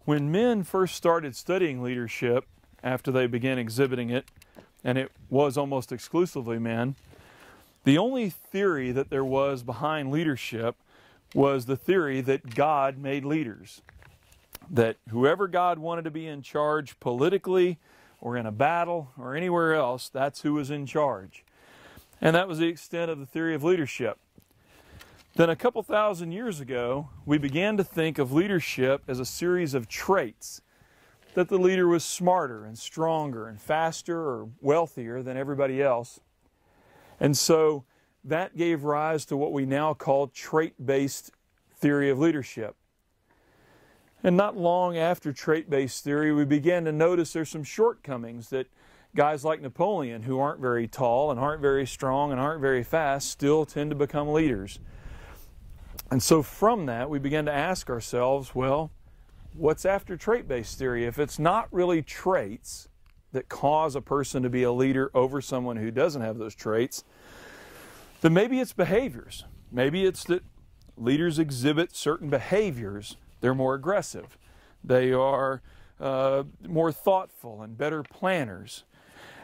When men first started studying leadership, after they began exhibiting it, and it was almost exclusively men, the only theory that there was behind leadership was the theory that God made leaders. That whoever God wanted to be in charge politically or in a battle or anywhere else, that's who was in charge. And that was the extent of the theory of leadership. Then a couple thousand years ago, we began to think of leadership as a series of traits. That the leader was smarter and stronger and faster or wealthier than everybody else. And so that gave rise to what we now call trait-based theory of leadership. And not long after trait-based theory, we began to notice there's some shortcomings that guys like Napoleon, who aren't very tall and aren't very strong and aren't very fast, still tend to become leaders. And so from that, we began to ask ourselves, well, what's after trait-based theory? If it's not really traits that cause a person to be a leader over someone who doesn't have those traits, then maybe it's behaviors. Maybe it's that leaders exhibit certain behaviors. They're more aggressive. They are more thoughtful and better planners.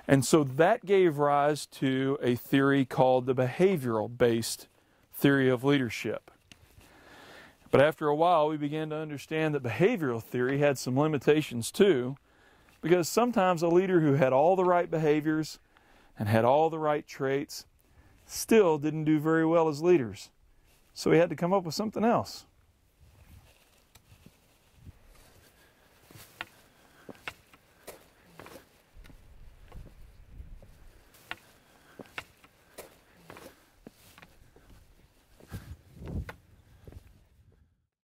And so that gave rise to a theory called the behavioral-based theory of leadership. But after a while, we began to understand that behavioral theory had some limitations too, because sometimes a leader who had all the right behaviors and had all the right traits still didn't do very well as leaders. So we had to come up with something else.